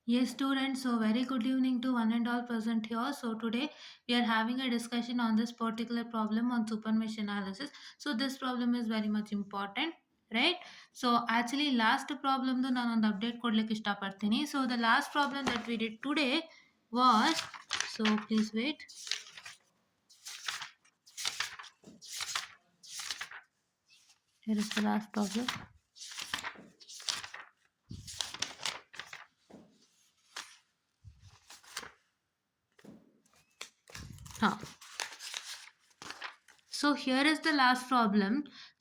Yes, students. So, very good evening to one and all present here. So, today we are having a discussion on this particular problem on super mesh analysis. So, this problem is very much important, right? So, actually, last problem do ನಾನು ಒಂದು update ಕೊಡ್ಲಿಕ್ಕೆ ಇಷ್ಟಪಡ್ತೀನಿ. So, the last problem that we did today was, so please wait. Here is the last problem. Huh. So here is the last problem.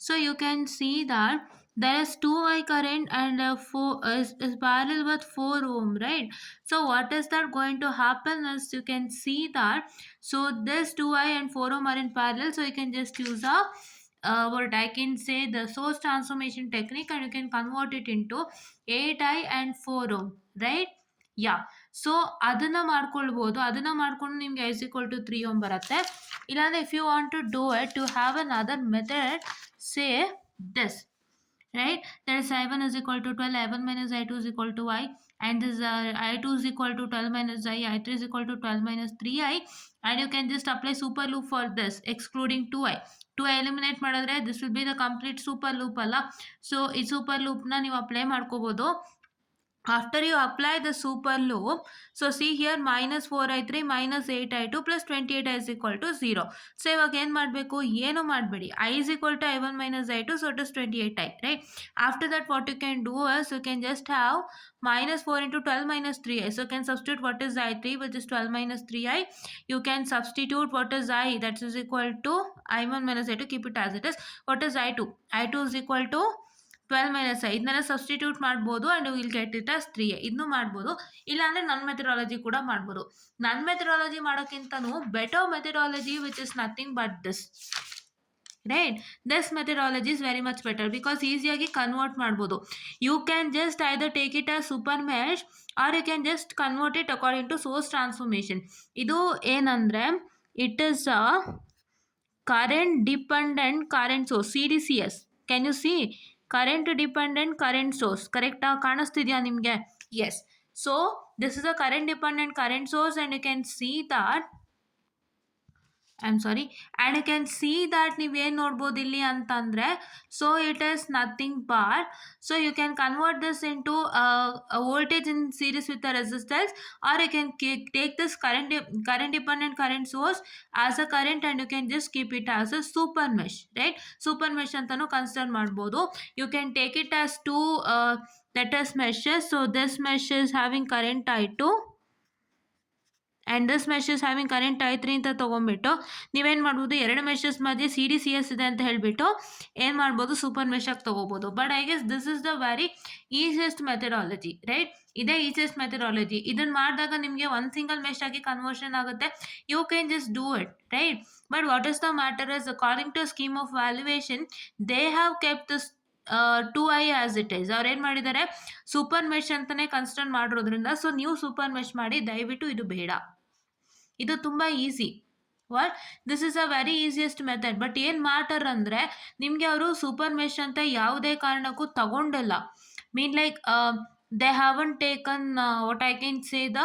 So you can see that there is 2i current and 4 is parallel with 4 ohm, right? So what is that going to happen is you can see that so this 2i and 4 ohm are in parallel. So you can just use a what I can say the source transformation technique and you can convert it into 8i and 4 ohm, right? Yeah. So ಅದನ್ನ ಮಾಡ್ಕೊಳ್ಬೋದು ಅದನ್ನ ಮಾಡ್ಕೊಂಡು ನಿಮ್ಗೆ ice equal to 3 ohm ಬರುತ್ತೆ ಇಲ್ಲಾಂದ್ರೆ if you want to do it to have another method, say this, right? That is I1 is equal to 12, I1 minus I2 is equal to I, and this I2 is equal to 12 minus I3 is equal to 12 minus 3I, and you can just apply super loop for this excluding 2I. 2I eliminate ಮಾಡಿದ್ರೆ this will be the complete super loop ಅಲ್ಲ. So ಈ super loop ನ ನೀವು apply ಮಾಡ್ಕೋಬಹುದು. After you apply the super loop, so see here minus 4i3 minus 8i2 plus 28i is equal to 0. So ಇವಾಗ ಏನು ಮಾಡಬೇಕು ಏನು ಮಾಡಬೇಡಿ I is equal to I1 minus I2, so it is 28i, right? After that what you can do is you can just have minus 4 into 12 minus 3i. So you can substitute what is I3, which is 12 minus 3i. You can substitute what is I, that is equal to I1 minus I2, keep it as it is. What is I2? I2 is equal to 12 minus ಇದನ್ನೆಲ್ಲ substitute ಮಾಡ್ಬೋದು and will get it as 3 ಇದನ್ನು ಮಾಡ್ಬೋದು. ಇಲ್ಲಾಂದರೆ ನನ್ನ methodology ಕೂಡ ಮಾಡ್ಬೋದು. ನನ್ನ methodology ಮಾಡೋಕ್ಕಿಂತನೂ better methodology which is nothing but this, right? This methodology is very much better because ಈಸಿಯಾಗಿ ಕನ್ವರ್ಟ್ ಮಾಡ್ಬೋದು. You can just either take it as super mesh or you can just convert it according to source transformation. ಇದು ಏನಂದರೆ it is a current dependent current source, CDCS. Can you see current dependent current source? Correct ಕಾಣಿಸ್ತಿದ್ಯಾ ನಿಮಗೆ? Yes. So this is a current dependent current source and you can see that I'm sorry, and you can see that ನೀವೇನು ನೋಡ್ಬೋದು ಇಲ್ಲಿ ಅಂತಂದರೆ so it is nothing but so you can convert this into voltage in series with the resistance, or you can take this current dependent current source as a current and you can just keep it as a super mesh, right? Super mesh ಅಂತಾನು consider ಮಾಡ್ಬೋದು. You can take it as two that is meshes. So this mesh is having current I2 and this meshes having current I3 ಅಂತ ತೊಗೊಂಬಿಟ್ಟು ನೀವೇನು ಮಾಡ್ಬೋದು, ಎರಡು ಮೆಷಸ್ ಮಧ್ಯೆ CDCS ಇದೆ ಅಂತ ಹೇಳಿಬಿಟ್ಟು ಏನು ಮಾಡ್ಬೋದು, ಸೂಪರ್ ಮೆಷಾಗಿ ತೊಗೋಬೋದು. But I guess this is the very easiest methodology, right? ಇದೇ ಈಸಿಯೆಸ್ಟ್ ಮೆಥಡಾಲಜಿ. ಇದನ್ನು ಮಾಡಿದಾಗ ನಿಮಗೆ ಒಂದು ಸಿಂಗಲ್ ಮೆಶ್ ಆಗಿ ಕನ್ವರ್ಷನ್ ಆಗುತ್ತೆ. You can just do it, right? But what is the matter is according to scheme of valuation they have kept this 2i as it is. ಅವ್ರು ಏನು ಮಾಡಿದ್ದಾರೆ, ಸೂಪರ್ ಮೆಶ್ ಅಂತಲೇ ಕನ್ಸಿಡರ್ ಮಾಡಿರೋದ್ರಿಂದ so ನೀವು super mesh ಮಾಡಿ, ದಯವಿಟ್ಟು ಇದು ಬೇಡ. ಇದು ತುಂಬ easy. What this is a very easiest method. But ಏನು ಮ್ಯಾಟರ್ ಅಂದರೆ ನಿಮಗೆ ಅವರು ಸೂಪರ್ ಮೆಶ್ ಅಂತ ಯಾವುದೇ ಕಾರಣಕ್ಕೂ ತಗೊಂಡಿಲ್ಲ. Mean like they haven taken what I can say the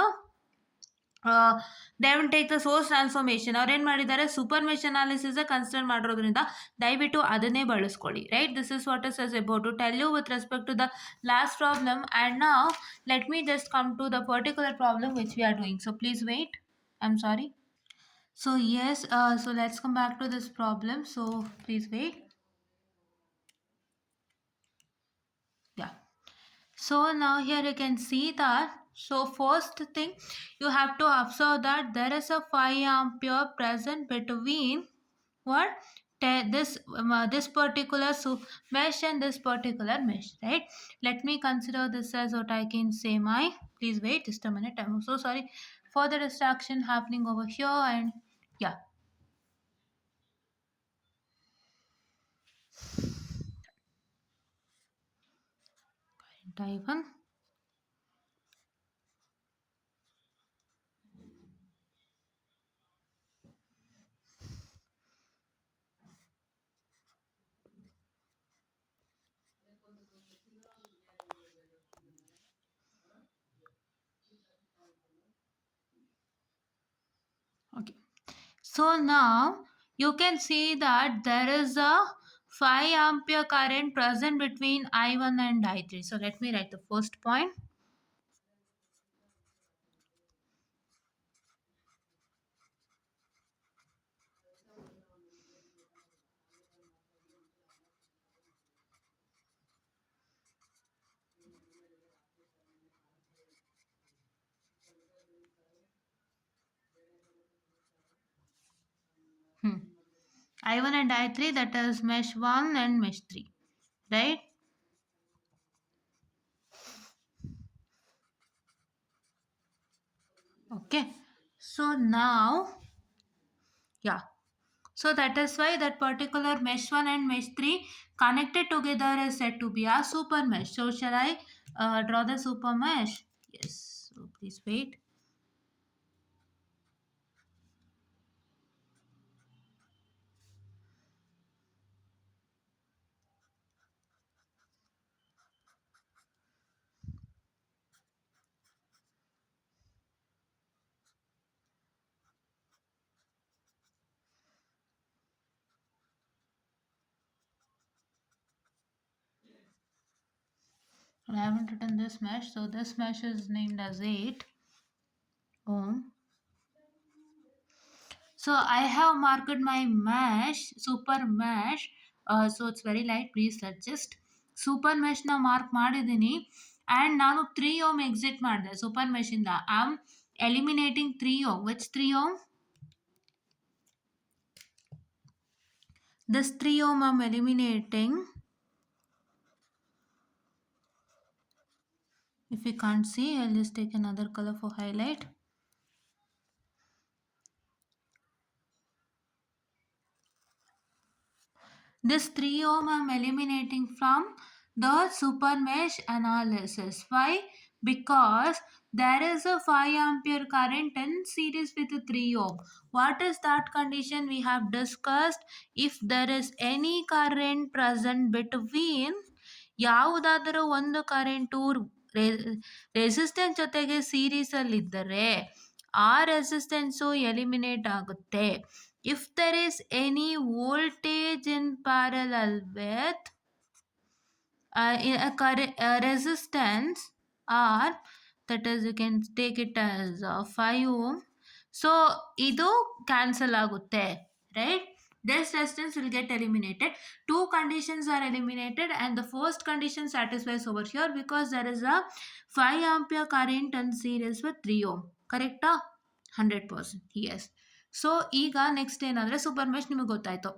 they haven take the source transformation. ಅವ್ರು ಏನು ಮಾಡಿದ್ದಾರೆ, ಸೂಪರ್ ಮೆಶ್ ಅನಾಲಿಸಿಸ್ ಕನ್ಸಿಡರ್ ಮಾಡಿರೋದ್ರಿಂದ ದಯವಿಟ್ಟು ಅದನ್ನೇ ಬಳಸ್ಕೊಳ್ಳಿ, right? This is what is about to tell you with respect to the last problem. And now let me just come to the particular problem which we are doing. So please wait. I'm sorry. So yes, so let's come back to this problem. So please wait. Yeah. So now here you can see that. So first thing you have to observe that there is a 5 ampere present between what this particular mesh and this particular mesh, right? Let me consider this as what I can say my, please wait just a minute, I'm so sorry for the distraction happening over here. And yeah, type 1. So now you can see that there is a 5 ampere current present between I1 and I3. So let me write the first point. Hmm. I1 and I3, that is mesh 1 and mesh 3, right? Okay. So now, yeah. So that is why that particular mesh 1 and mesh 3 connected together is said to be a super mesh. So shall I draw the super mesh? Yes. So please wait. I haven't written this mesh. So this mesh is named as 8 ohm. So I have marked my mesh, super mesh. So it's very light. Please adjust. Super mesh na mark ಮಾಡಿದ್ದೀನಿ and ನಾನು 3 ohm exit ಮಾಡಿದೆ super mesh ಇಂದ. I'm eliminating 3 ohm. Which 3 ohm? This 3 ohm I'm eliminating. If you can't see, I'll just take another color for highlight. This 3 ohm I'm eliminating from the super mesh analysis. Why? Because there is a 5 ampere current in series with 3 ohm. What is that condition we have discussed? If there is any current present between ಯಾವುದಾದರೂ ಒಂದು current resistance ಜೊತೆಗೆ ಸೀರೀಸಲ್ಲಿದ್ದರೆ ಆ resistance eliminate ಆಗುತ್ತೆ. If there is any voltage in parallel with a resistance R, that is you can take it as 5 ohm. So ಇದು cancel ಆಗುತ್ತೆ, right? This resistance will get eliminated. Two conditions are eliminated and the first condition satisfies over here because there is a 5 ampere current in series with 3 ohm. Correct? 100%. Yes. So ಈಗ next ಏನಂದರೆ super mesh ನಿಮಗೆ ಗೊತ್ತಾಯಿತು.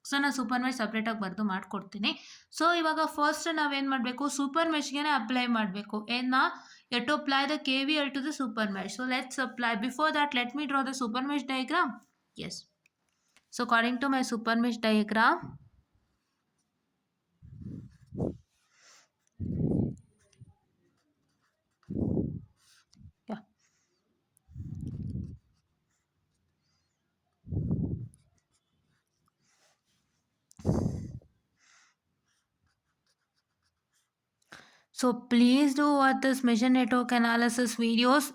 So ನಾನು super mesh ಸಪ್ರೇಟಾಗಿ ಬರೆದು ಮಾಡ್ಕೊಡ್ತೀನಿ. So ಇವಾಗ first ನಾವೇನು ಮಾಡಬೇಕು, ಸೂಪರ್ ಮೆಶ್ಗೆ ಅಪ್ಲೈ ಮಾಡಬೇಕು. ಏನ you to apply the K V L to the super mesh. So let's apply. Before that let me draw the super mesh diagram. Yes. So according to my super mesh diagram, yeah. So please do watch this mission network analysis videos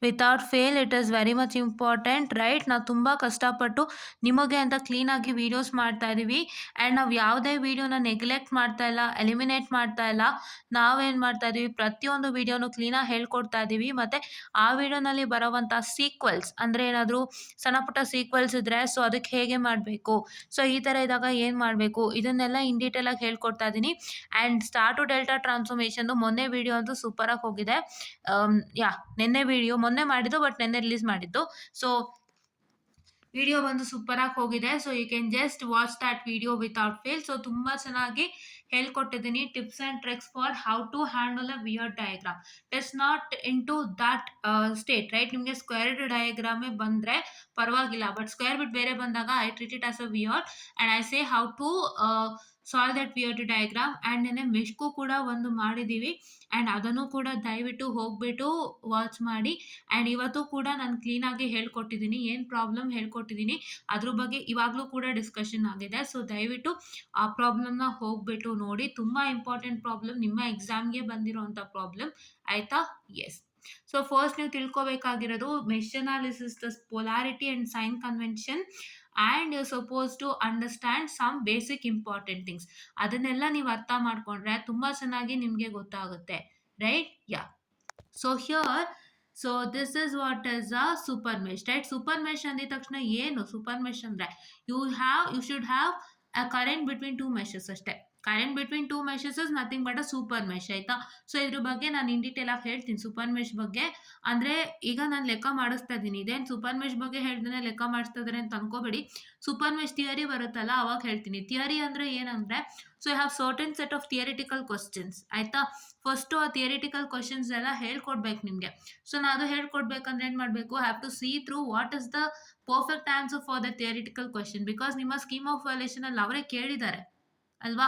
without fail. It is very much important, right? ನಾವು ತುಂಬ ಕಷ್ಟಪಟ್ಟು ನಿಮಗೆ ಅಂತ ಕ್ಲೀನಾಗಿ videos ಮಾಡ್ತಾ ಇದ್ದೀವಿ and ನಾವು ಯಾವುದೇ ವೀಡಿಯೋನ ನೆಗ್ಲೆಕ್ಟ್ ಮಾಡ್ತಾ ಇಲ್ಲ, ಎಲಿಮಿನೇಟ್ ಮಾಡ್ತಾ ಇಲ್ಲ. ನಾವೇನು ಮಾಡ್ತಾ ಇದ್ದೀವಿ, ಪ್ರತಿಯೊಂದು ವೀಡಿಯೋನು ಕ್ಲೀನಾಗಿ ಹೇಳ್ಕೊಡ್ತಾ ಇದ್ದೀವಿ. ಮತ್ತು ಆ ವಿಡಿಯೋನಲ್ಲಿ ಬರೋವಂಥ ಸೀಕ್ವೆಲ್ಸ್ ಅಂದರೆ ಏನಾದರೂ ಸಣ್ಣ ಪುಟ್ಟ ಸೀಕ್ವೆಲ್ಸ್ ಇದ್ದರೆ ಸೊ ಅದಕ್ಕೆ ಹೇಗೆ ಮಾಡಬೇಕು, ಸೊ ಈ ಥರ ಇದ್ದಾಗ ಏನು ಮಾಡಬೇಕು, ಇದನ್ನೆಲ್ಲ ಇನ್ ಡೀಟೇಲಾಗಿ ಹೇಳ್ಕೊಡ್ತಾ ಇದ್ದೀನಿ. ಆ್ಯಂಡ್ ಸ್ಟಾರ್ ಟು ಡೆಲ್ಟಾ ಟ್ರಾನ್ಸ್ಫಾರ್ಮೇಷನ್ದು ಮೊನ್ನೆ ವೀಡಿಯೋ ಅಂತೂ ಸೂಪರಾಗಿ ಹೋಗಿದೆ. ಯಾ ನಿನ್ನೆ ವೀಡಿಯೋ ಮೊನ್ನೆ ಮಾಡಿದ್ದು ಬಟ್ ನಿನ್ನೆ ರಿಲೀಸ್ ಮಾಡಿದ್ದು. ಸೊ ವಿಡಿಯೋ ಬಂದು ಸೂಪರಾಗಿ ಹೋಗಿದೆ. So you can just watch that video without fail. So ತುಂಬ ಚೆನ್ನಾಗಿ ಹೇಳ್ಕೊಟ್ಟಿದ್ದೀನಿ tips and tricks for how to handle a weird diagram. It's not in to that state, right? ನಿಮಗೆ square ಡಯಾಗ್ರಾಮೇ ಬಂದರೆ ಪರವಾಗಿಲ್ಲ, ಬಟ್ ಸ್ಕ್ವೇರ್ ಬಿಟ್ ಬೇರೆ ಬಂದಾಗ I treat it as a weird and I say how to solve that weird diagram. And ನೆನ್ನೆ ಮೆಶ್ಗೂ ಕೂಡ ಒಂದು ಮಾಡಿದ್ದೀವಿ ಆ್ಯಂಡ್ ಅದನ್ನು ಕೂಡ ದಯವಿಟ್ಟು ಹೋಗಿಬಿಟ್ಟು ವಾಚ್ ಮಾಡಿ. ಆ್ಯಂಡ್ ಇವತ್ತು ಕೂಡ ನಾನು ಕ್ಲೀನಾಗಿ ಹೇಳ್ಕೊಟ್ಟಿದ್ದೀನಿ, ಏನು ಪ್ರಾಬ್ಲಮ್ ಹೇಳ್ಕೊಟ್ಟಿದ್ದೀನಿ ಅದ್ರ ಬಗ್ಗೆ ಇವಾಗಲೂ ಕೂಡ ಡಿಸ್ಕಷನ್ ಆಗಿದೆ. ಸೊ ದಯವಿಟ್ಟು ಆ ಪ್ರಾಬ್ಲಮ್ನ ಹೋಗ್ಬಿಟ್ಟು ನೋಡಿ. ತುಂಬ ಇಂಪಾರ್ಟೆಂಟ್ ಪ್ರಾಬ್ಲಮ್, ನಿಮ್ಮ ಎಕ್ಸಾಮ್ಗೆ ಬಂದಿರೋವಂಥ ಪ್ರಾಬ್ಲಮ್, ಆಯಿತಾ? ಎಸ್. ಸೊ ಫಸ್ಟ್ ನೀವು ತಿಳ್ಕೊಬೇಕಾಗಿರೋದು mesh analysis the polarity and sign convention and you suppose to understand some basic important things. ಅದನ್ನೆಲ್ಲ ನೀವು ಅರ್ಥ ಮಾಡ್ಕೊಂಡ್ರೆ ತುಂಬ ಚೆನ್ನಾಗಿ ನಿಮಗೆ ಗೊತ್ತಾಗುತ್ತೆ, right? Yeah. So here, so this is what is a super mesh, right? Super mesh ಅಂದಿದ ತಕ್ಷಣ ಏನು ಸೂಪರ್ ಮೆಶ್ ಅಂದರೆ you should have a current between two meshes ಅಷ್ಟೇ. Current between two ಮೆಶಸ್ is nothing but a super mesh, ಆಯ್ತಾ? So ಇದ್ರ ಬಗ್ಗೆ ನಾನು in detail ಆಗಿ ಹೇಳ್ತೀನಿ ಸೂಪರ್ ಮೆಶ್ ಬಗ್ಗೆ. ಅಂದರೆ ಈಗ ನಾನು ಲೆಕ್ಕ ಮಾಡಿಸ್ತಾ ಇದ್ದೀನಿ, ಇದೇನು ಸೂಪರ್ ಮೆಶ್ ಬಗ್ಗೆ ಹೇಳ್ದೇ ಲೆಕ್ಕ ಮಾಡಿಸ್ತಾ ಇದ್ದಾರೆ ಅಂತ ಅನ್ಕೋಬೇಡಿ. ಸೂಪರ್ ಮೆಶ್ ಥಿಯರಿ ಬರುತ್ತಲ್ಲ ಅವಾಗ ಹೇಳ್ತೀನಿ. ಥಿಯರಿ ಅಂದರೆ ಏನಂದರೆ, so you have certain set of theoretical questions, ಆಯಿತಾ? ಫಸ್ಟು ಆ ಥಿಯರಿಟಿಕಲ್ ಕ್ವಶನ್ಸ್ ಎಲ್ಲ ಹೇಳ್ಕೊಡ್ಬೇಕು ನಿಮಗೆ. ಸೊ ನಾನು ಅದು ಹೇಳ್ಕೊಡ್ಬೇಕಂದ್ರೆ ಏನು ಮಾಡಬೇಕು, have to see through what is the perfect answer for the theoretical question. Because ನಿಮ್ಮ ಸ್ಕೀಮ್ ಆಫ್ ವ್ಯಾಲ್ಯೂಷನಲ್ಲಿ ಅವರೇ ಕೇಳಿದ್ದಾರೆ ಅಲ್ವಾ,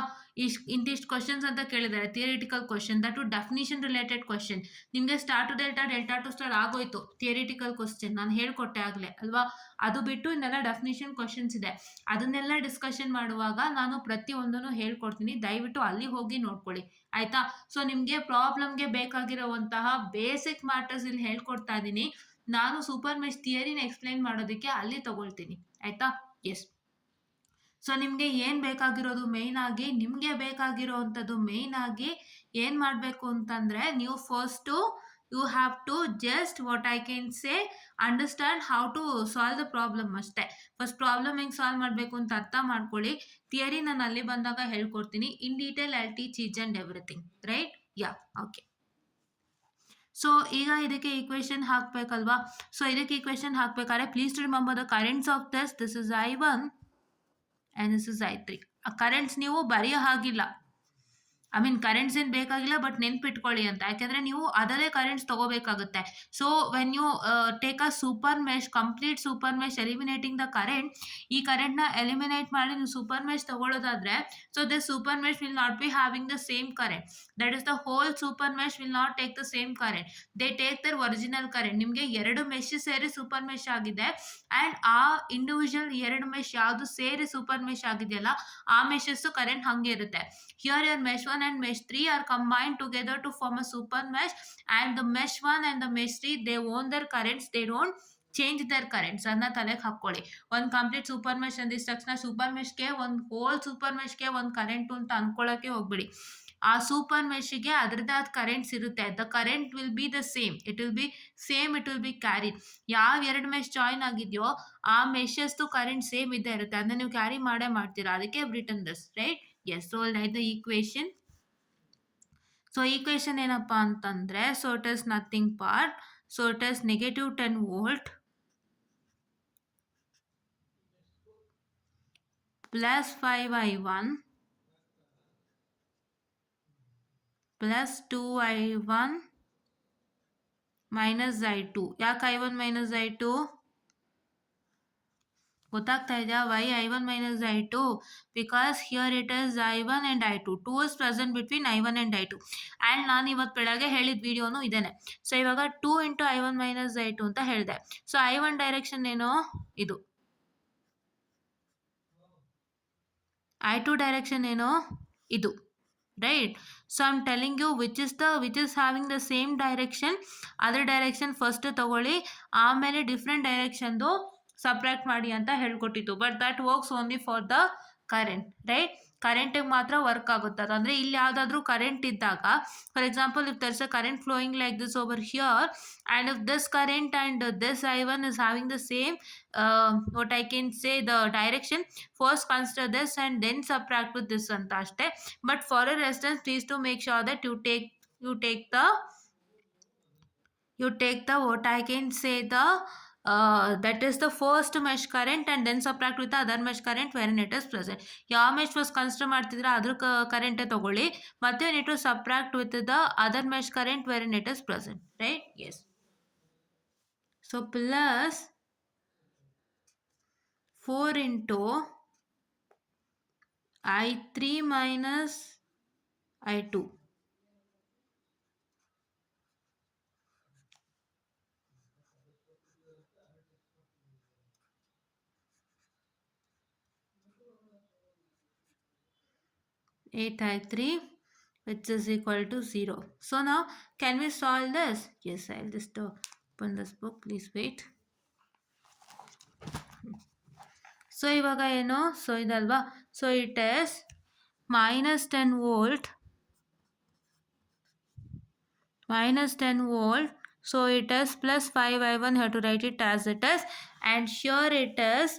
ಇಂತಿಷ್ಟು ಕ್ವಶನ್ಸ್ ಅಂತ ಕೇಳಿದ್ದಾರೆ theoretical question, that to definition related question. ನಿಮಗೆ star to delta, delta to star ಆಗೋಯ್ತು ಥಿಯರಿಟಿಕಲ್ ಕ್ವಶನ್, ನಾನು ಹೇಳ್ಕೊಟ್ಟೆ ಆಗಲೇ ಅಲ್ವಾ? ಅದು ಬಿಟ್ಟು ಇನ್ನೆಲ್ಲ ಡೆಫಿನಿಷನ್ ಕ್ವಶನ್ಸ್ ಇದೆ. ಅದನ್ನೆಲ್ಲ ಡಿಸ್ಕಷನ್ ಮಾಡುವಾಗ ನಾನು ಪ್ರತಿಯೊಂದನ್ನು ಹೇಳ್ಕೊಡ್ತೀನಿ, ದಯವಿಟ್ಟು ಅಲ್ಲಿ ಹೋಗಿ ನೋಡ್ಕೊಳ್ಳಿ, ಆಯಿತಾ? ಸೊ ನಿಮಗೆ ಪ್ರಾಬ್ಲಮ್ಗೆ ಬೇಕಾಗಿರುವಂತಹ ಬೇಸಿಕ್ ಮ್ಯಾಟರ್ಸ್ ಇಲ್ಲಿ ಹೇಳ್ಕೊಡ್ತಾ ಇದ್ದೀನಿ. ನಾನು ಸೂಪರ್ ಮೆಶ್ ಥಿಯರಿನ ಎಕ್ಸ್ಪ್ಲೈನ್ ಮಾಡೋದಕ್ಕೆ ಅಲ್ಲಿ ತಗೊಳ್ತೀನಿ, ಆಯಿತಾ? ಎಸ್. ಸೊ ನಿಮಗೆ ಏನು ಬೇಕಾಗಿರೋದು ಮೇಯ್ನ್ ಆಗಿ, ನಿಮಗೆ ಬೇಕಾಗಿರೋವಂಥದ್ದು ಮೇಯ್ನ್ ಆಗಿ ಏನು ಮಾಡಬೇಕು ಅಂತಂದರೆ, ನೀವು first you have to just what I can say understand how to solve the problem ಅಷ್ಟೇ. ಫಸ್ಟ್ ಪ್ರಾಬ್ಲಮ್ ಹೆಂಗೆ ಸಾಲ್ವ್ ಮಾಡಬೇಕು ಅಂತ ಅರ್ಥ ಮಾಡ್ಕೊಳ್ಳಿ. ಥಿಯರಿ ನಾನು ಅಲ್ಲಿ ಬಂದಾಗ ಹೇಳ್ಕೊಡ್ತೀನಿ. In detail I teach each and everything, right? Yeah, okay. So ಈಗ ಇದಕ್ಕೆ ಈಕ್ವೇಷನ್ ಹಾಕಬೇಕಲ್ವಾ? ಸೊ ಇದಕ್ಕೆ ಈಕ್ವೇಷನ್ ಹಾಕಬೇಕಾದ್ರೆ please to remember the currents of this is I1 and this is I3. ಆ ಕರೆಂಟ್ಸ್ ನೀವು ಬರೆಯೋ ಹಾಗಿಲ್ಲ, ಐ ಮೀನ್ ಕರೆಂಟ್ಸ್ ಏನು ಬೇಕಾಗಿಲ್ಲ, ಬಟ್ ನೆನ್ಪಿಟ್ಕೊಳ್ಳಿ ಅಂತ, ಯಾಕೆಂದರೆ ನೀವು ಅದರೇ ಕರೆಂಟ್ಸ್ ತೊಗೋಬೇಕಾಗುತ್ತೆ. So when you take a super mesh, complete super mesh eliminating the current, ಈ ಕರೆಂಟ್ನ ಎಲಿಮಿನೇಟ್ ಮಾಡಿ ನೀವು ಸೂಪರ್ ಮೆಶ್ ತೊಗೊಳ್ಳೋದಾದರೆ, so this super mesh will not be having the same current, that is the whole super mesh will not take the same current, they take their original current. ನಿಮಗೆ ಎರಡು mesh ಸೇರಿ super mesh ಆಗಿದೆ, and ಆ individual ಎರಡು mesh ಯಾವುದು ಸೇರಿ super mesh ಆಗಿದೆಯಲ್ಲ ಆ ಮೆಶಸ್ಸು ಕರೆಂಟ್ ಹಾಗೆ ಇರುತ್ತೆ. Here your mesh 1 and mesh 3 are combined together to form a super mesh, and the mesh 1 and the mesh 3 they own their currents, they don't change their currents. ಅದನ್ನ ತಲೆಗೆ ಹಾಕ್ಕೊಳ್ಳಿ. ಒಂದು complete super mesh ಅಂದಿದ ತಕ್ಷಣ super ಮೆಶ್ಗೆ ಒಂದು hole super ಮೆಶ್ಗೆ ಒಂದು current ಅಂತ ಅನ್ಕೊಳ್ಳೋಕ್ಕೆ ಹೋಗ್ಬಿಡಿ. ಆ ಸೂಪರ್ ಮೆಶ್ಗೆ ಅದರದ್ದೇ ಆದ ಕರೆಂಟ್ಸ್ ಇರುತ್ತೆ. The current will be the same, it will be carried. ಯಾವ ಎರಡು ಮೆಶ್ ಜಾಯಿನ್ ಆಗಿದೆಯೋ ಆ ಮೆಶಸ್ದು ಕರೆಂಟ್ ಸೇಮ್ ಇದ್ದೇ ಇರುತ್ತೆ, ಅದನ್ನ ನೀವು ಕ್ಯಾರಿ ಮಾಡೇ ಮಾಡ್ತೀರಾ. ಅದಕ್ಕೆ written this, right? Yes. So write the equation. So equation ಏನಪ್ಪ ಅಂತಂದರೆ, so it is nothing part, so it is -10 volt plus 5I1 plus 2I1 minus I2. ಯಾಕೆ I1 minus I2 ಗೊತ್ತಾಗ್ತಾ ಇದೆಯಾ? Why I1 minus I2? Because here it is I1 and I2. 2 is present between I1 and I2. And ನಾನು ಇವತ್ತು ಬೆಳಗ್ಗೆ ಹೇಳಿದ ವಿಡಿಯೋನು ಇದೇನೆ. So ಇವಾಗ 2 into I1 minus I2 ಅಂತ ಹೇಳಿದೆ. ಸೊ I1 ಡೈರೆಕ್ಷನ್ ಏನು? ಇದು. I2 ಡೈರೆಕ್ಷನ್ ಏನು? ಇದು, right? So I am telling you which is having the same direction, ಅದರ ಡೈರೆಕ್ಷನ್ ಫಸ್ಟ್ ತಗೊಳ್ಳಿ, ಆಮೇಲೆ ಡಿಫ್ರೆಂಟ್ ಡೈರೆಕ್ಷನ್ದು ಸಪ್ರೇಟ್ ಮಾಡಿ ಅಂತ ಹೇಳ್ಕೊಟ್ಟಿತ್ತು. But that works only for the current, right? ಕರೆಂಟಿಗೆ ಮಾತ್ರ ವರ್ಕ್ ಆಗುತ್ತೆ ಅದು. ಅಂದರೆ ಇಲ್ಲಿ ಯಾವುದಾದ್ರೂ ಕರೆಂಟ್ ಇದ್ದಾಗ, for example if there's a current flowing like this over here, and if this current and this I1 is having the same what I can say the direction, first consider this and then subtract with this ಅಂತ ಅಷ್ಟೇ. But for a reference please to make sure that you take the what I can say the that is the first mesh current and then subtract with the other mesh current wherein it is present. ಯಾವ mesh first consider ಮಾಡ್ತಿದ್ರೆ ಅದ್ರ ಕರೆಂಟೇ ತಗೊಳ್ಳಿ, ಮತ್ತೆ you need to subtract with the other mesh current wherein it is present, right? Yes. So plus 4 into I3 minus I2. I3 which is equal to 0. So now can we solve this? Yes, I'll just open this book. Please wait. So ಇವಾಗ ಏನು so ಇದಲ್ವಾ so it is -10 volt -10 volt. So it is plus 5i1. You have to write it as it is, and sure it is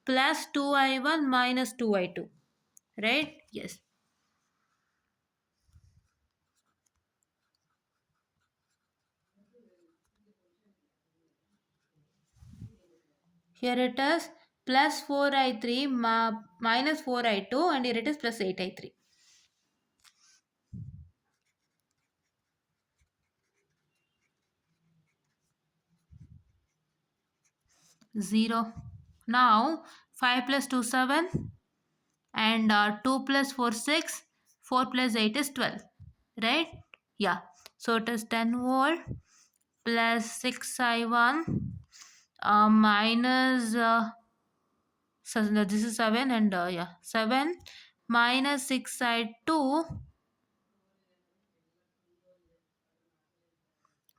plus 2i1 minus 2i2, right? Yes. Here it is plus 4i3 minus 4i2, and here it is plus 8i3. 0. Now 5 plus 2 7, and 2 plus 4 6, 4 plus 8 is 12, right? Yeah. So it is 10 volt plus 6i1 minus so no, this is 7, and yeah 7 minus 6i2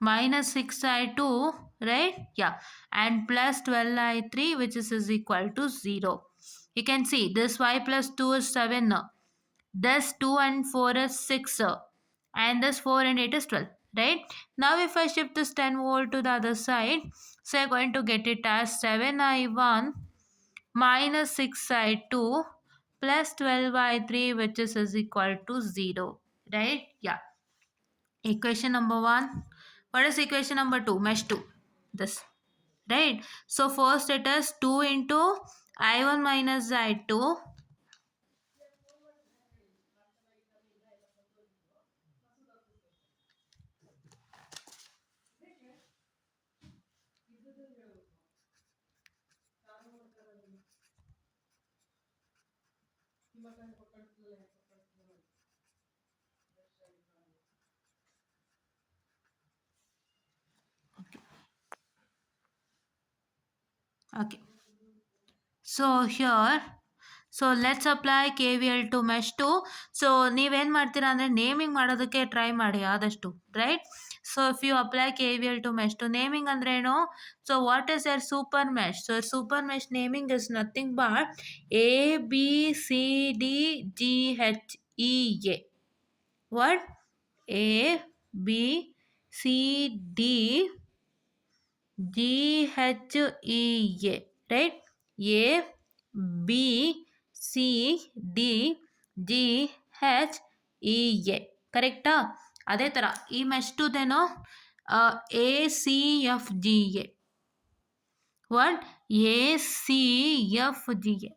minus 6i2, right? Yeah, and plus 12i3, which is equal to 0. You can see this 5 plus 2 is 7 now. This 2 and 4 is 6, and this 4 and 8 is 12, right? Now if I shift this 10 volt to the other side, so I'm going to get it as 7i1 minus 6i2 plus 12i3, which is equal to 0, right? Yeah. Equation number 1. What is equation number 2? Mesh 2. This, right? So first it is 2 into i1 minus i2. Okay. So here, so let's apply KVL to mesh 2. So ನೀವೇನು ಮಾಡ್ತೀರಾ ಅಂದರೆ naming ಮಾಡೋದಕ್ಕೆ try ಮಾಡಿ ಆದಷ್ಟು, right? So if you apply KVL to mesh 2, naming ಅಂದ್ರೇನು? So what is your super mesh? So super mesh naming is nothing but ABCDGHEA. What? ABCDGHEA, right? ABCDGHEA, ಕರೆಕ್ಟಾ? ಅದೇ ಥರ ಈ ಮೆಷ್ಟುದೇನೋ ACFGA. ವಾಟ್? ACFGA.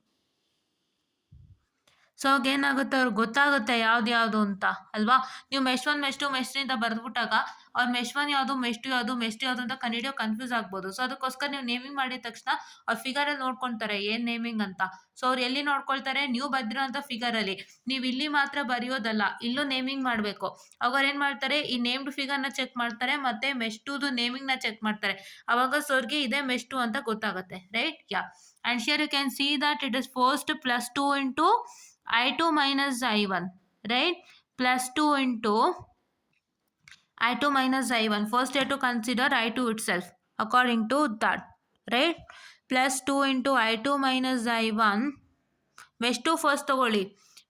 ಸೊ ಅವಾಗ ಏನಾಗುತ್ತೆ, ಅವ್ರಿಗೆ ಗೊತ್ತಾಗುತ್ತೆ ಯಾವ್ದು ಯಾವುದು ಅಂತ ಅಲ್ವಾ? ನೀವು ಮೆಶ್ 1 ಮೆಶ್ 2 ಮೆಶ್ 3 ಅಂತ ಬರೆದ್ಬಿಟ್ಟಾಗ ಅವ್ರು ಮೆಶ್ 1 ಯಾವುದು ಮೆಶ್ 2 ಯಾವುದು ಮೆಶ್ 2 ಯಾವುದು ಅಂತ ಕಂಡಿಡಿಯೋ ಕನ್ಫ್ಯೂಸ್ ಆಗ್ಬೋದು. ಸೊ ಅದಕ್ಕೋಸ್ಕರ ನೀವು ನೇಮಿಂಗ್ ಮಾಡಿದ ತಕ್ಷಣ ಅವ್ರು ಫಿಗರಲ್ಲಿ ನೋಡ್ಕೊತಾರೆ ಏನು ನೇಮಿಂಗ್ ಅಂತ. ಸೊ ಅವ್ರು ಎಲ್ಲಿ ನೋಡ್ಕೊಳ್ತಾರೆ? ನೀವು ಬರೆದಿರೋಂಥ ಫಿಗರಲ್ಲಿ. ನೀವು ಇಲ್ಲಿ ಮಾತ್ರ ಬರೆಯೋದಲ್ಲ, ಇಲ್ಲೂ ನೇಮಿಂಗ್ ಮಾಡಬೇಕು. ಅವಾಗ ಏನು ಮಾಡ್ತಾರೆ? ಈ ನೇಮ್ಡ್ ಫಿಗರ್ನ ಚೆಕ್ ಮಾಡ್ತಾರೆ, ಮತ್ತು ಮೆಶ್ 2ದು ನೇಮಿಂಗ್ನ ಚೆಕ್ ಮಾಡ್ತಾರೆ. ಅವಾಗ ಸರ್ಗೆ ಇದೇ ಮೆಶ್ 2 ಅಂತ ಗೊತ್ತಾಗುತ್ತೆ, right? Yeah. And here you can see that it is first plus 2 into I2 minus I1, right? Plus 2 into I2 minus I1. First you have to consider I2 itself according to that, right? Plus 2 into I2 minus I1. Mesh 2 first ತಗೊಳ್ಳಿ.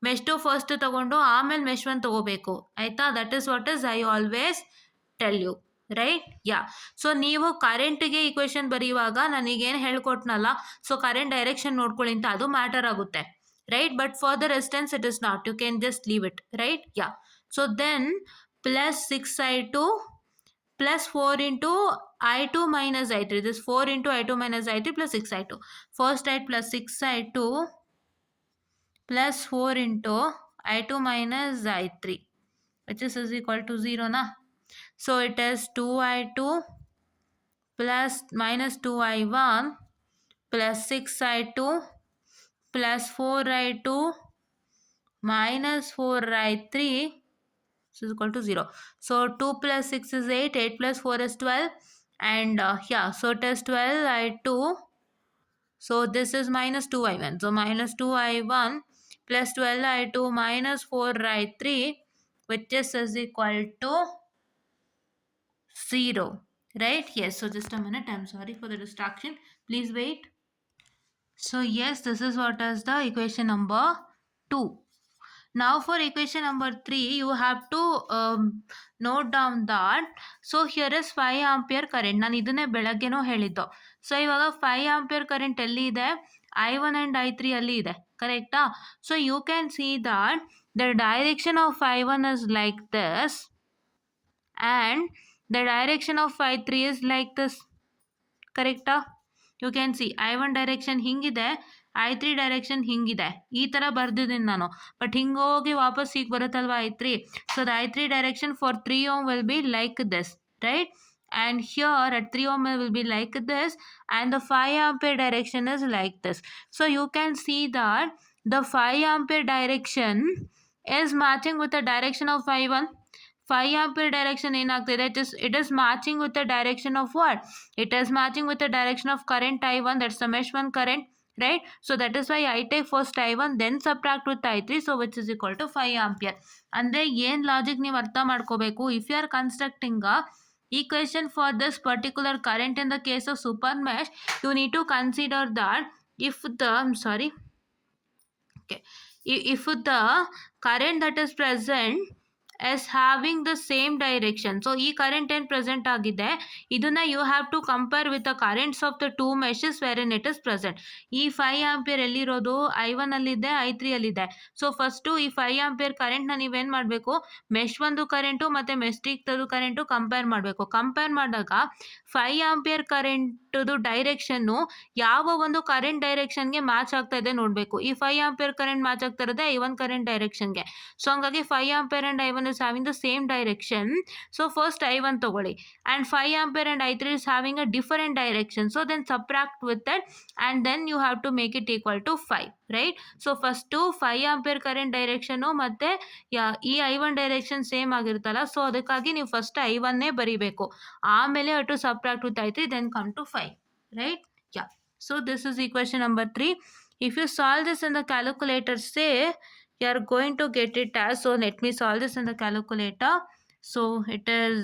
Mesh 2 first ತಗೊಂಡು ಆಮೇಲೆ mesh 1 ತಗೋಬೇಕು, ಆಯಿತಾ? That is what is I always tell you, right? Yeah. ಸೊ ನೀವು ಕರೆಂಟಿಗೆ equation ಬರೆಯುವಾಗ ನನಗೇನು ಹೇಳ್ಕೊಟ್ನಲ್ಲ, ಸೊ ಕರೆಂಟ್ ಡೈರೆಕ್ಷನ್ ನೋಡ್ಕೊಳ್ಳಿ ಅಂತ, ಅದು ಮ್ಯಾಟರ್ ಆಗುತ್ತೆ, right? But for the restance it is not. You can just leave it, right? Yeah. So then plus 6i2 plus 4 into I2 minus I3. This 4 into I2 minus I3 plus 6i2. First write plus 6i2 plus 4 into I2 minus I3, which is equal to 0 na. So it is 2i2 plus minus 2i1 plus 6i2 plus 4i2 minus 4i3 is equal to 0. So 2 plus 6 is 8, 8 plus 4 is 12, and yeah, so it is 12i2. So this is minus 2i1. So minus 2i1 plus 12i2 minus 4i3, which is equal to 0, right? Yes, so just a minute, I'm sorry for the distraction, please wait. So yes, this is what is the equation number 2. Now for equation number 3, you have to note down that, so here is 5 ampere current. ನಾನು ಇದನ್ನೇ ಬೆಳಗ್ಗೆನೂ ಹೇಳಿದ್ದು. So ಇವಾಗ 5 ampere current ಎಲ್ಲಿ ಇದೆ? I1 and I3 ಅಲ್ಲಿ ಇದೆ, ಕರೆಕ್ಟಾ? So you can see that the direction of I1 is like this and the direction of I3 is like this, ಕರೆಕ್ಟಾ? You can see I1 direction ಹಿಂಗಿದೆ, I3 direction ಹಿಂಗಿದೆ, ಈ ಥರ ಬರ್ದಿದ್ದೀನಿ ನಾನು. ಬಟ್ ಹಿಂಗೆ ಹೋಗಿ ವಾಪಸ್ ಹೀಗೆ ಬರುತ್ತಲ್ವ I3. So the I3 direction for 3 ohm will be like this, right? And here at 3 ohm will be like this, and the 5 ampere direction is like this. So you can see that the 5 ampere direction is matching with the direction of I1. 5 ampere direction ಏನಾಗ್ತಿದೆ, it is matching with the direction of what? It is matching with the direction of current I1, that's the mesh 1 current, right? So that is why I take first I1 then subtract with I3, so which is equal to 5 ampere. ಅಂದರೆ ಏನು logic ನೀವು ಅರ್ಥ ಮಾಡ್ಕೋಬೇಕು, if you are constructing a equation for this particular current in the case of super mesh, you need to consider that if the, I'm sorry, okay, if the current that is present is having the same direction, so ಈ current ಏನು present ಆಗಿದೆ ಇದನ್ನ you have to compare with the currents of the two meshes wherein it is present. ಈ 5 ampere ಎಲ್ಲಿರೋದು? I1 ಅಲ್ಲಿದೆ, I3 ಅಲ್ಲಿದೆ. So first ಈ 5 ampere ಕರೆಂಟ್ನ ನೀವೇನು ಮಾಡಬೇಕು, ಮೆಶ್ ಒಂದು ಕರೆಂಟು ಮತ್ತು ಮೆಶ್ ತ್ರೀದು ಕರೆಂಟು ಕಂಪೇರ್ ಮಾಡಬೇಕು. ಕಂಪೇರ್ ಮಾಡಿದಾಗ 5 ampere ಕರೆಂಟದು ಡೈರೆಕ್ಷನ್ನು ಯಾವ ಒಂದು ಕರೆಂಟ್ ಡೈರೆಕ್ಷನ್ಗೆ ಮ್ಯಾಚ್ ಆಗ್ತಾ ಇದೆ ನೋಡಬೇಕು. ಈ 5 ampere ಕರೆಂಟ್ ಮ್ಯಾಚ್ ಆಗ್ತಾ ಇರೋದೇ I1 ಕರೆಂಟ್ ಡೈರೆಕ್ಷನ್ಗೆ. ಸೊ ಹಂಗಾಗಿ 5 ampere and I1 is having the same direction. So first I1 ತಗೊಳ್ಳಿ, and 5 ampere and I3 is having a different direction. So then subtract with that and then you have to make it equal to 5, right? So first 5 ampere current direction ಮತ್ತೆ ಈ I1 direction same ಆಗಿರುತ್ತಲ್ಲ, so ಅದಕ್ಕಾಗಿ ನೀವು first I1ನೇ ಬರಿಬೇಕು, ಆಮೇಲೆ to subtract with I3 then come to 5, right? Yeah. So this is equation number 3. If you solve this in the calculator, say you are going to get it as, so let me solve this in the calculator. So it is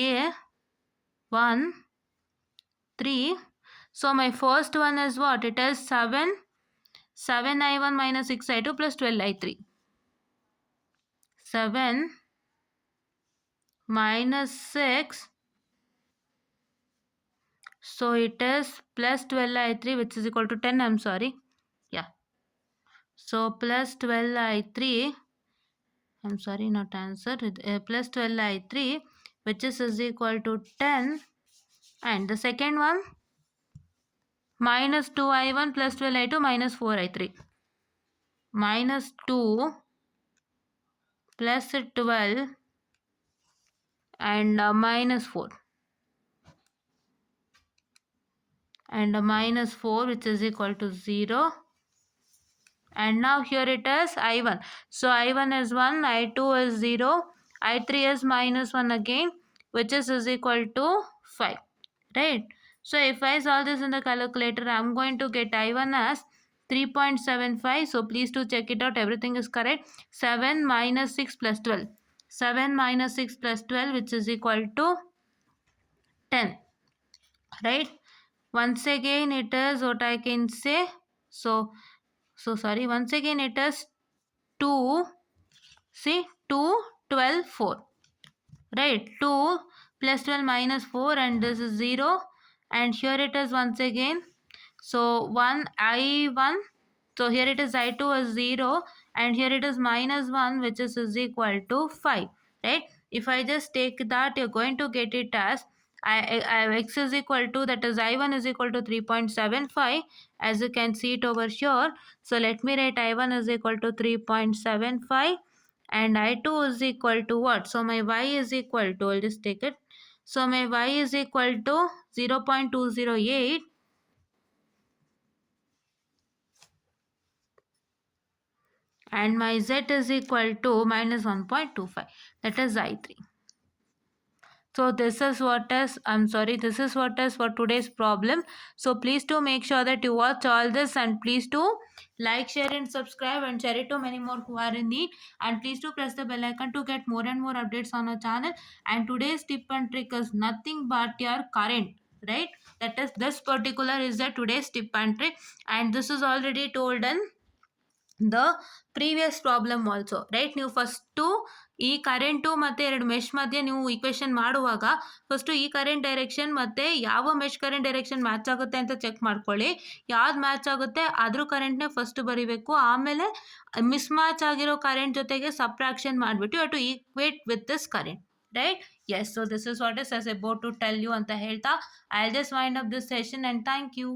A1 3. So my first one is what? It is 7 I1 minus 6 I2 plus 12 I3. 7 minus 6, so it is plus 12 I3 which is equal to 10, I'm sorry, yeah. So plus 12 I3, I'm sorry, not answer, plus 12 I3 which is equal to 10, and the second one minus 2 I1 plus 12 I2 minus 4 I3, minus 2 plus 12 and minus 4, and minus 4 which is equal to 0. And now here it is I1. So I1 is 1, I2 is 0, I3 is minus 1 again, which is equal to 5, right? So if I solve this in the calculator, I'm going to get I1 as 3.75. So please to check it out, everything is correct. 7 minus 6 plus 12. 7 minus 6 plus 12 which is equal to 10, right? Once again it is what I can say. So sorry, once again it is 2, see 2, 12, 4, right? 2 plus 12 minus 4 and this is 0, and here it is once again. So 1 I1, so here it is I2 is 0 and here it is minus 1 which is equal to 5, right? If I just take that, you're going to get it as x is equal to, that is I1 is equal to 3.75, as you can see it over here. So let me write I1 is equal to 3.75 and I2 is equal to what? So my y is equal to, I'll just take it. So my y is equal to 0.208 and my z is equal to minus 1.25, that is I3. So this is what is, I'm sorry, this is what is for today's problem. So please do make sure that you watch all this, and please do like, share and subscribe, and share it to many more who are in need. And please do press the bell icon to get more and more updates on our channel. And today's tip and trick is nothing but your current, right? That is, this particular is the today's tip and trick, and this is already told in the previous problem also, right. ನೀವು first ಈ current ಮತ್ತು ಎರಡು mesh ಮಧ್ಯೆ ನೀವು equation ಮಾಡುವಾಗ first ಈ current direction ಮತ್ತು ಯಾವ ಮೆಶ್ ಕರೆಂಟ್ ಡೈರೆಕ್ಷನ್ ಮ್ಯಾಚ್ ಆಗುತ್ತೆ ಅಂತ ಚೆಕ್ ಮಾಡ್ಕೊಳ್ಳಿ. ಯಾವ್ದು ಮ್ಯಾಚ್ ಆಗುತ್ತೆ ಅದ್ರ ಕರೆಂಟ್ನೇ ಫಸ್ಟ್ ಬರೀಬೇಕು. ಆಮೇಲೆ ಮಿಸ್ ಮ್ಯಾಚ್ ಆಗಿರೋ ಕರೆಂಟ್ ಜೊತೆಗೆ ಸಬ್ಟ್ರಾಕ್ಷನ್ ಮಾಡಿಬಿಟ್ಟು you to equate with this current, right. Yes, so this is what is us about to tell you ಅಂತ ಹೇಳ್ತಾ I just wind up this session, and thank you.